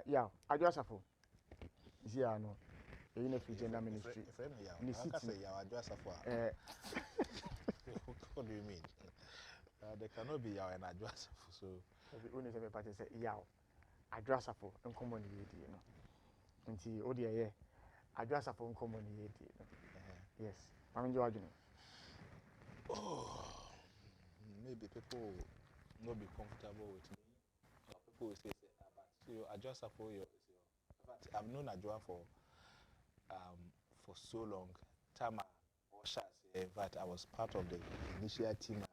Yeah, Adwoa Safo. Yeah, no. In the gender ministry. Ni city. Yeah, Adwoa Safo. What do you mean? There cannot be Yaw and Adwoa Safo. So the only time party say Yaw. Adwoa Safo uncommon yedi no. Nti o de ye Adwoa Safo uncommon yedi no. Yes. Mami jo adwene. Oh, maybe people will not be comfortable with me. Or people will say, but you Adwoa Safo, in fact, I've known Adwoa for so long. Time in fact, I was part of the initial team.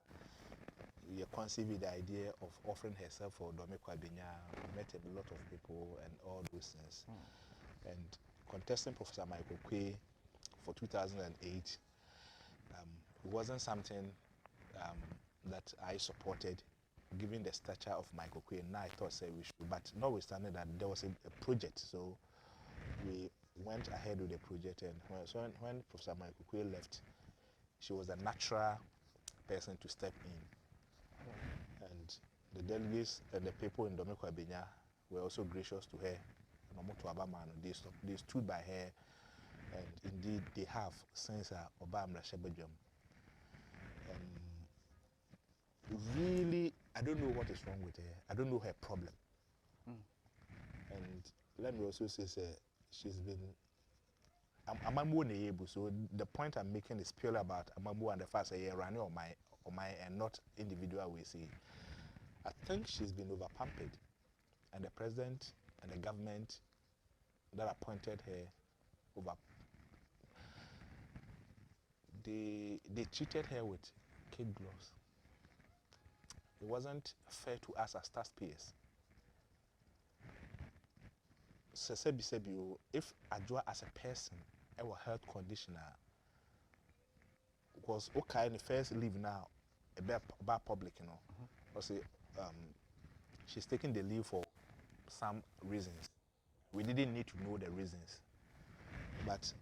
We conceived the idea of offering herself for Domekwa Benya. We met a lot of people and all those things. And contesting Professor Michael Kwe for 2008, it wasn't something that I supported, given the stature of Michael Kwe. Now I thought say we should, but notwithstanding that there was a project, so we went ahead with the project. And when Professor Michael Kwe left, she was a natural person to step in. And the delegates and the people in Domekwa Benya were also gracious to her. Obeng Manu, they stood by her, and indeed they have since Obama Shebedjum. Really, I don't know what is wrong with her. I don't know her problem. And let me also say, she's been Amambu Neyebu. So the point I'm making is purely about Amambu and the fact that running on my and not individual we see. I think she's been overpampered, and the president and the government that appointed her they treated her with kid gloves. It wasn't fair to us as taxpayers. If Adwoa as a person, our health conditioner was okay in the first leave now, about public, you know. She's taking the leave for some reasons. We didn't need to know the reasons. But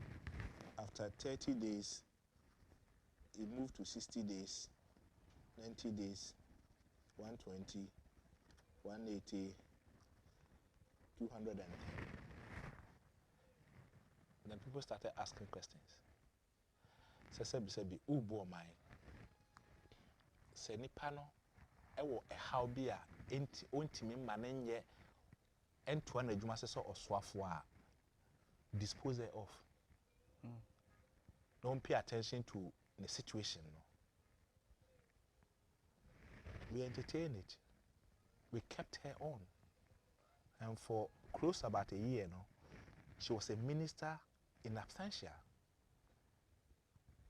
after 30 days, it moved to 60 days, 90 days, 120, 180, 210. Then people started asking questions. Sebi, ubo mai. Se nipa no, ewo how be a ontimi manenye ento na adwuma se oswafo a dispose of. Don't pay attention to the situation. No. We entertained it. We kept her on. And for close about a year, no, she was a minister in absentia.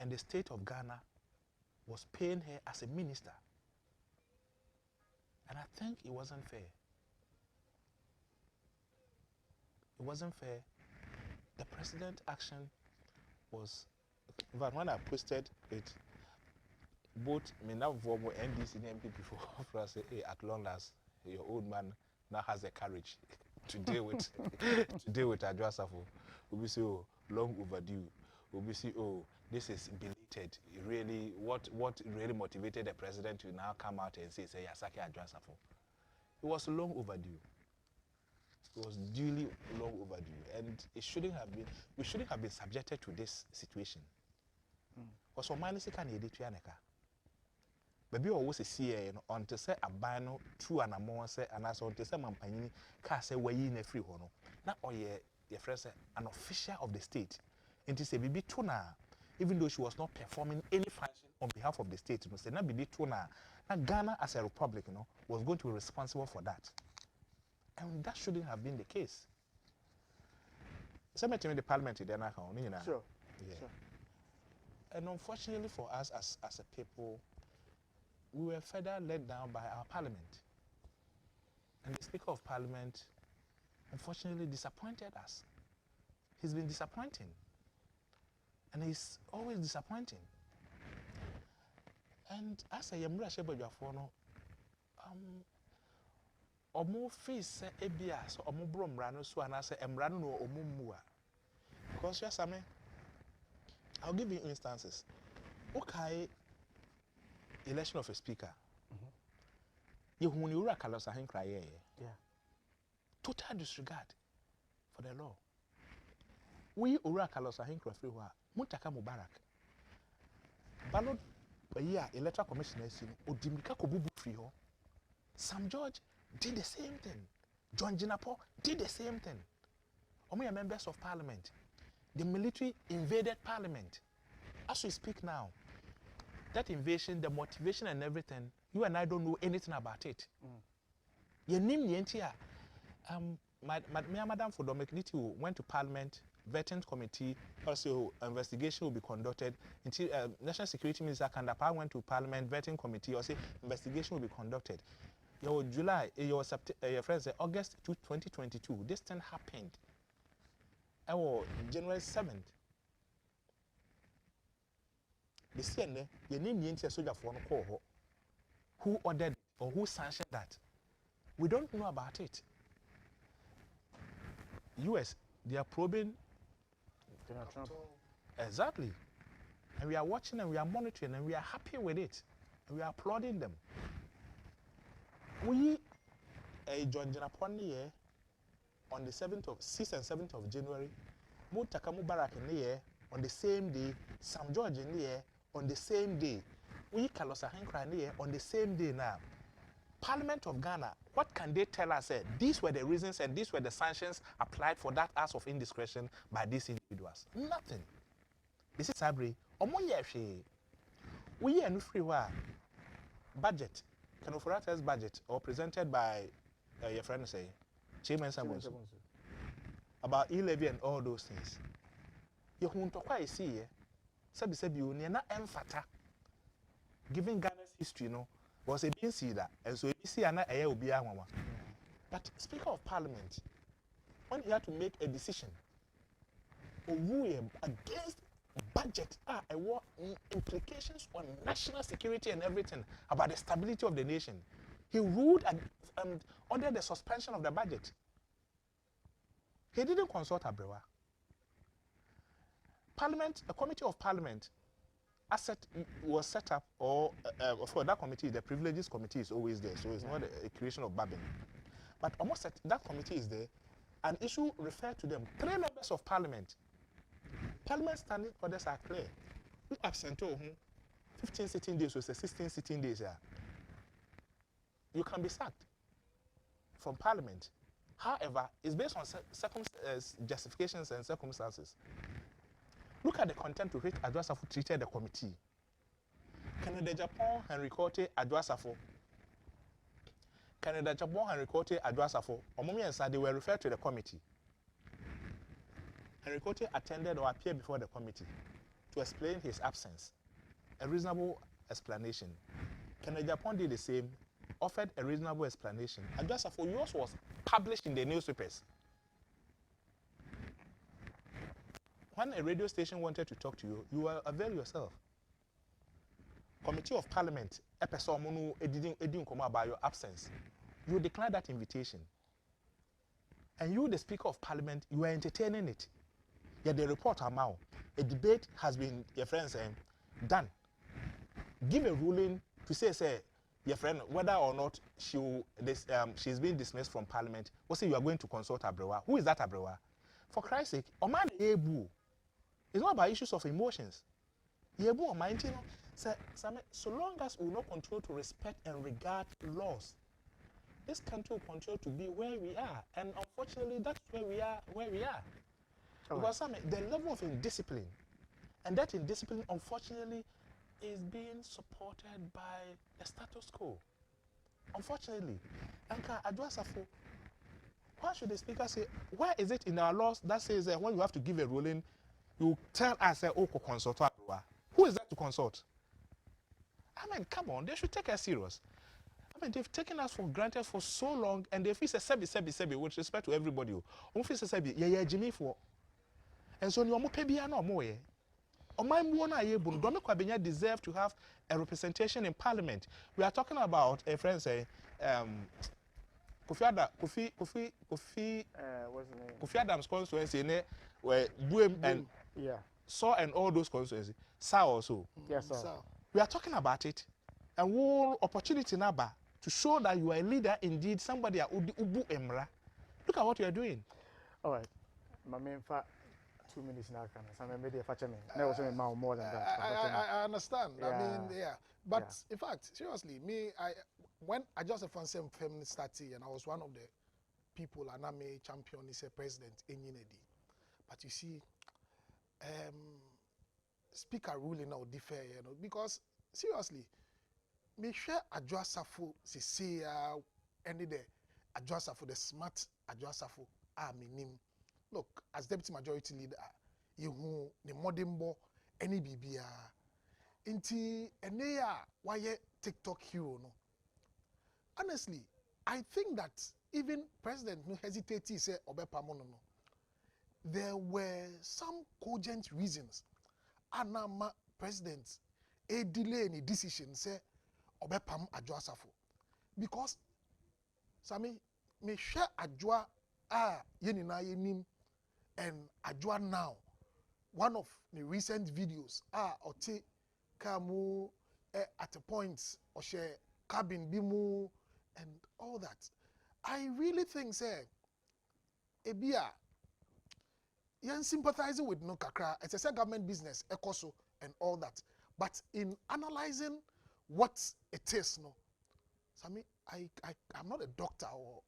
And the state of Ghana was paying her as a minister. And I think it wasn't fair. It wasn't fair. The president's action was, but when I posted it, both me now Vomo NDC and MPP for us say, hey, at long last, your old man now has the courage to deal with Adwoa Safo. We say, oh, long overdue. We say, oh, this is belated. Really, what really motivated the president to now come out and say Yasaki Adwoa Safo? It was long overdue. It was duly long overdue, and it shouldn't have been. We shouldn't have been subjected to this situation. Because for minus can edit yaneka. Baby always see on to say a bano true and a more say and as on to say Mampani can say way in a free hono. Now or your friend say an official of the state. And to say baby tuna, even though she was not performing any function on behalf of the state, say na baby tuna. Now Ghana as a republic, was going to be responsible for that. And that shouldn't have been the case. Somebody in the parliament in the Sure. Yeah. Sure. And unfortunately for us as a people, we were further let down by our parliament. And the Speaker of Parliament, unfortunately, disappointed us. He's been disappointing. And he's always disappointing. And as a Yamura Shebajwafono, omo face ebia so omo bro mrano so anase emrano no omo mua. Because yes, I'll give you instances. Okay, election of a speaker. You huni ura kalos ahen kraye. Yeah. total disregard for the law. We Ura Carlos Ahinkra Freewa, Muntaka Mubarak. Ballot a year electoral commissioners in Odimika Kobubu Freeho. Sam George did the same thing. John Jinapo did the same thing. We are members of parliament. The military invaded parliament. As we speak now, that invasion, the motivation and everything, you and I don't know anything about it. Your name, Madam for Dominic went to parliament, vetting committee, also investigation will be conducted. Until National Security Minister Kandapa went to parliament, vetting committee, also investigation will be conducted. Your July, your friends, August 2022, this thing happened. January 7th. The CNA, your name is a soldier for no. Who ordered or who sanctioned that? We don't know about it. US, they are probing Donald Trump. Exactly. And we are watching and we are monitoring and we are happy with it. And we are applauding them. We John Janapon here on the 6th and 7th of January, Mutakamu Barak in the year on the same day, Sam George in the year on the same day. We Carlos Ahinkra in the year on the same day now. Parliament of Ghana, what can they tell us? These were the reasons and these were the sanctions applied for that act of indiscretion by these individuals. Nothing. This is Sabri. We are free budget, Kanofurata's budget, or presented by your friend say, Chairman Samuels, about e-levy and all those things. You won't talk I see, Sabi you near not emphata. Given Ghana's history, was a being see that, and so you see an air will be a mama. But Speaker of Parliament, when you have to make a decision against budget, what implications on national security and everything about the stability of the nation, he ruled and ordered the suspension of the budget. He didn't consult Adwoa. Parliament, a committee of Parliament, was set up, or for that committee, the privileges committee is always there, so it's not a creation of Babin. But almost that committee is there. An issue referred to them. 3 members of Parliament. Parliament standing orders are clear. We absent 15 sitting days, or 16 sitting days. You can be sacked from Parliament. However, it's based on justifications and circumstances. Look at the contempt with which Adwoa Safo treated the committee. Canada, Japan, Henry Cote, Adwoa Safo. Canada, Japan, Henry Cote, Adwoa Safo. Omomi and Sadi were referred to the committee. Henry Cote attended or appeared before the committee to explain his absence. A reasonable explanation. Canada, Japan did the same, offered a reasonable explanation. Adwoa Safo, yours was published in the newspapers. When a radio station wanted to talk to you, you will avail yourself. Committee of Parliament, a person who didn't come about your absence, you decline that invitation. And you, the Speaker of Parliament, you are entertaining it. Yet the report amount, a debate has been, your friends, done. Give a ruling to say, your friend, whether or not she's been dismissed from Parliament, or say you are going to consult Adwoa. Who is that Adwoa? For Christ's sake, Oman Ebu. It's not about issues of emotions. So long as we will not continue to respect and regard laws, this country will continue to be where we are. And unfortunately, that's where we are. Because the level of indiscipline, and that indiscipline, unfortunately, is being supported by the status quo. Unfortunately. And Adwoa Safo, why should the Speaker say, why is it in our laws that says that when you have to give a ruling, you tell us, consult Adwoa? Who is that to consult? I mean, come on, they should take us serious. I mean, they've taken us for granted for so long, and they feel sebi, with respect to everybody. Jimmy for. And so, you deserve to have a representation in Parliament. We are talking about a friend say, Kofi Adams constituency, where Buem and Saw and all those constituencies. Sa also. Yes, sir. We are talking about it, and one opportunity now to show that you are a leader indeed, somebody ubu emra. Look at what you are doing. All right. My main fact. 2 minutes now, can I maybe if I tell me, never say more than that. I understand. Yeah. I mean, yeah. But in fact, seriously, when I just found some feminist started, and I was one of the people, and I'm a champion, is a president in Unity. But you see, speaker ruling now differ, you know, because seriously, me share Adwoa Safo say any day Adwoa Safo the smart Adwoa Safo minim. Look, as deputy majority leader, you who the modern boy any BBA. Inti eneya why TikTok hero no. Honestly, I think that even President no hesitate to say Obepamono no. There were some cogent reasons. Anama President a delay any decision say Obepam Adwoa Safo. Because Sami me share Adwoa yenina yenim and Adwoa now. One of the recent videos ote kamu at a point or share cabin bimu and all that. I really think say ebia yen sympathizing with no kakra. It's a government business, ecoso and all that. But in analyzing what it is, no, Sami, I'm not a doctor or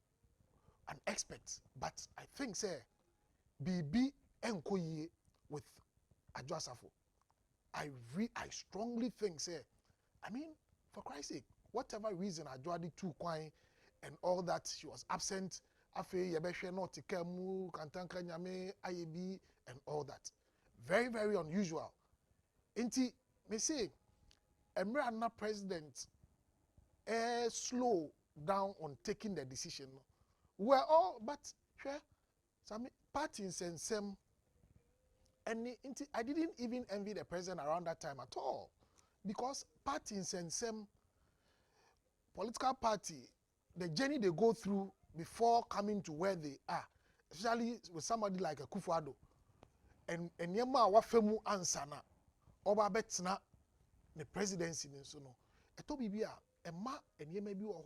an expert, but I think say BB enkoye with Adwoa Safo. I strongly think say, I mean, for Christ's sake, whatever reason Adwoa did too quiet and all that, she was absent. Afe yebeshe no tikemu kantanka nyame IAB and all that. Very, very unusual. Inti me say Emrana president slow down on taking the decision. We're all but sure some parties and some I didn't even envy the president around that time at all. Because parties and some political party, the journey they go through before coming to where they are, especially with somebody like a Kufuado, and yema wafemu ansana, oba betina the presidency so no. Eto bibia ema enyema bi wo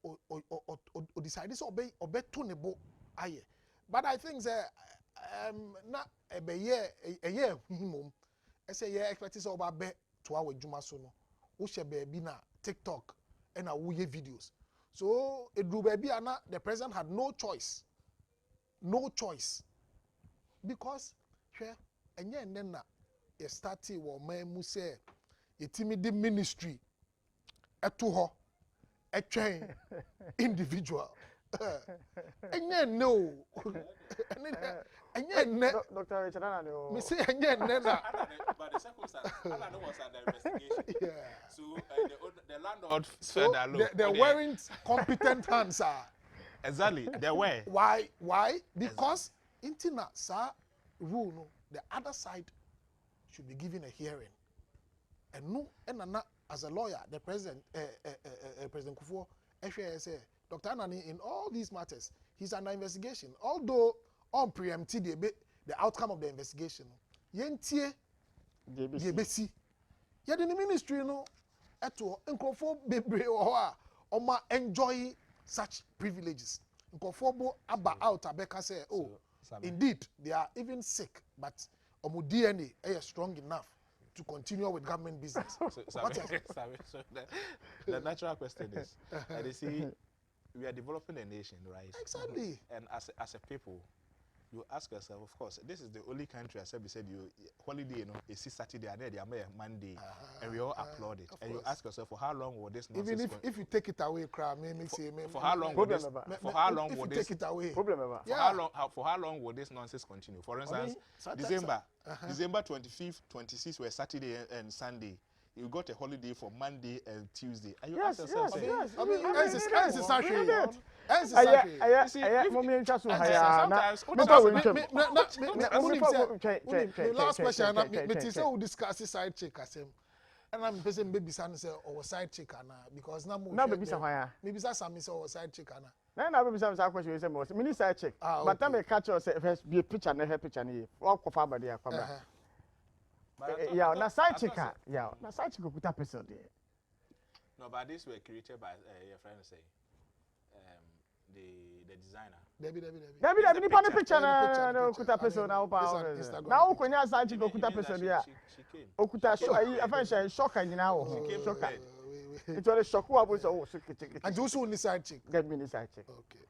o decide so obe to nebo aye. But I think that na a year minimum. I say yeah, expect is oba be to our juma so no. Wo she be na TikTok and a wuye videos. So Edu baby ana the president had no choice. No choice. Because share enye nnen na ye started wo man mu say ye timid ministry eto ho etwen individual. Enye no. Enye ne Dr. Richard Anano. me say enye ne na. But the circumstance, Anano was under investigation. Yeah. So the landlord So said that there weren't competent hands. Exactly, there were. Why? Because intina sa rule no, the other side should be given a hearing. And no, and as a lawyer, the president, President Kufuor, say, Dr. Anani, in all these matters, he's under investigation. Although on preempted the outcome of the investigation, yentie DBC. Yet in the ministry, no, eto Nkofo bebre oma enjoy such privileges. Nkofo aba out abeka say, oh, indeed they are even sick, but omu DNA is strong enough to continue with government business. So the natural question is, they see we are developing a nation, right? Exactly. And as a people, you ask yourself, of course, this is the only country, as I said, you holiday, you know, it's Saturday and they are Monday, and we all applaud it. And you ask yourself, for how long will this nonsense? Even if you take it away, for how long will this? For how long will this? Take it away. Problem ever. For how long will this nonsense continue? For instance, December 25th, 26th were Saturday and Sunday. You got a holiday for Monday and Tuesday. And you ask yourself, I mean, last question, we discuss side check and I'm saying baby son say or side check because now baby son maybe some say or side check na baby son say question say most mini side check but time catch us first be a picture na her picture ni all ko fa body akwaba yeah na side check yeah na side check put up person there. No, but these were created by your friend say the designer. Debbie. Debbie, ni pani picture Yeah, na okuta person na opa. Instagram Na ukonya side chick okuta It means person that ya. she came. Okuta so ayi afa shocker nyina wo She ho. came Shocker. prepared. It was a shock wa bo so so kiti. And you also need side chick. Get me ni side chick. Okay.